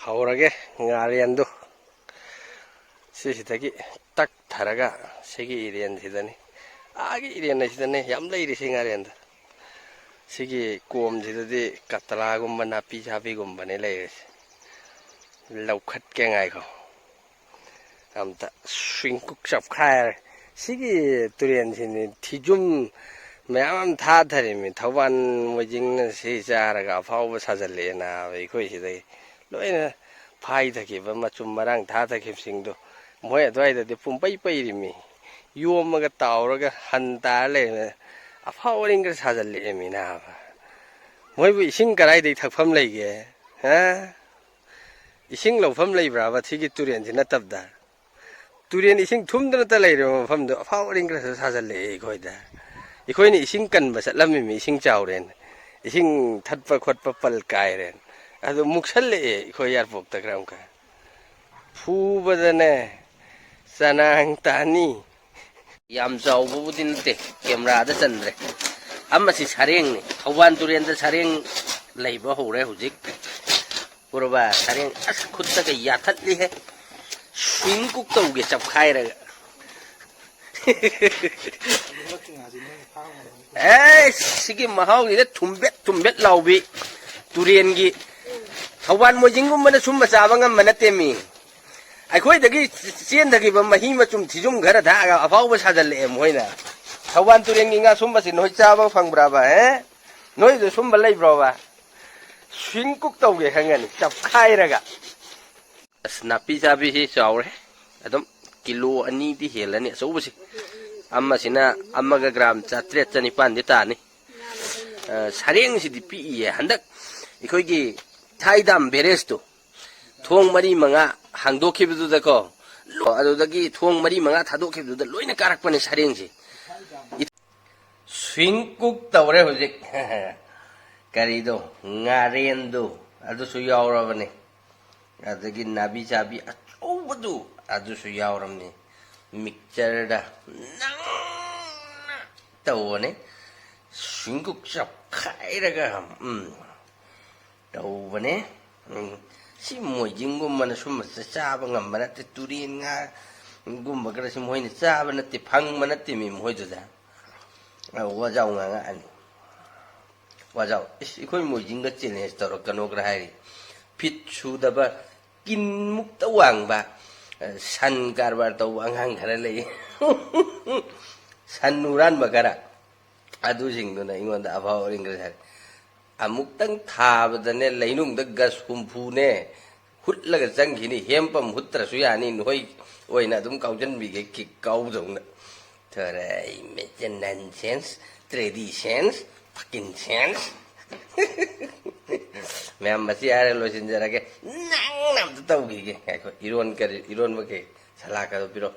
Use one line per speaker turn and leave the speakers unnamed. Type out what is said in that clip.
ꯍꯧꯔꯒꯦ ꯉꯥꯔꯦꯟꯗꯨ ꯁꯤꯁꯤꯗꯒꯤ ꯇꯛꯊꯔꯒ ꯁꯤꯒꯤ ꯏꯔꯦꯟꯁꯤꯗꯅꯤ 아기 이래나 시다네 얌라이리 생아렌다 시기 꼼지더디 까따라곰바 나피자비곰바네 레이레시 laukat 아무튼 쉰국 잡카야 시기 두리안시니 티좀 매암 다다리미 더반 뭐징는 시자라가 파우버 사절레나 이거시다 로이나 파이다기바 마좀 마랑 다다깁싱도 뭐야 도이다디 뿜빠이빠이리미 요마가 따오라가 한달에 아파오린 걸 사절레미나 뭐이부 이싱 가라이데 탁팜 레이게 이싱 로팜 레이브라바 티기 두리안시 나답다 두리안 이싱 툼드나따 레이로 팜도 아파오린 걸 사절레 이거이다 이거이니 이싱 깐바 살람미 이싱 짜오렌 이싱 탓바 콧바 빨까이렌 아주 묵살레 이거 야르복다 그람까 푸바다네 사낭 따니 얌자오 부부딘데 캠라다 짠드레 아마시 사랭니 타완 두리안다 사랭 레이버 호레 후직 보러봐 사랭 아스 콧다가 야탓리해 쉰국도 우게 잡카이라 에이 시기 마하우이데 tumbet 라우비 두리안기 타완 모징군마나 숨마 짜방은 마나테미 아이코이다기 시엔다기 마히마 좀 디좀 가라 다가 아파우버 사절레 모이나 타완 두리안기가 숨마시 노이 짜방 팡브라바 에 노이도 숨발 레이브라바 쉰국도 우게 향하니 잡카이라가 나피자비히 짜오레 아돔 킬로 아니디 헬라니 소부시 아마시나 아마가 그람 짜트레 짜니판디 따니 사랭시디 피이에 한dak 이거기 타이담 베레스도 통 머리 망아 항도키브두다고 아도다기 통 머리 망아 다도키브두다 로이나 까락번에 사랭시 스윙국 따오레 호직 까리도 ngaren도 아두수 야오라버네 아드기 나비자비 아쪼부두 아두수 야오람네 믹처다 따오네 스윙국 잡카이라가 따오네 시 모징고만 숨마서 짜방아 마나테 두리인가 gumba kara sim hoini chaba natti phang manatti mi hoiduda wajau nga ani wajau ikoi mojinga chene storo kanokra hari pit chudaba kin mukta wangba san karbar to wanghang khara lei san nuran bagara adu jingduna ingonda abhaw ringra hari amuktang thabadane leinungda gas humphune hutlaga jangkhini hempam hutra suyani noi oina dum kaujan bi ki kaujong thara imagine nonsense traditions fucking sense ma'am बसी आ रहे लोचन जरा के नंग नम तो तब की के iron कर इरोन बके सलाह करो पिरो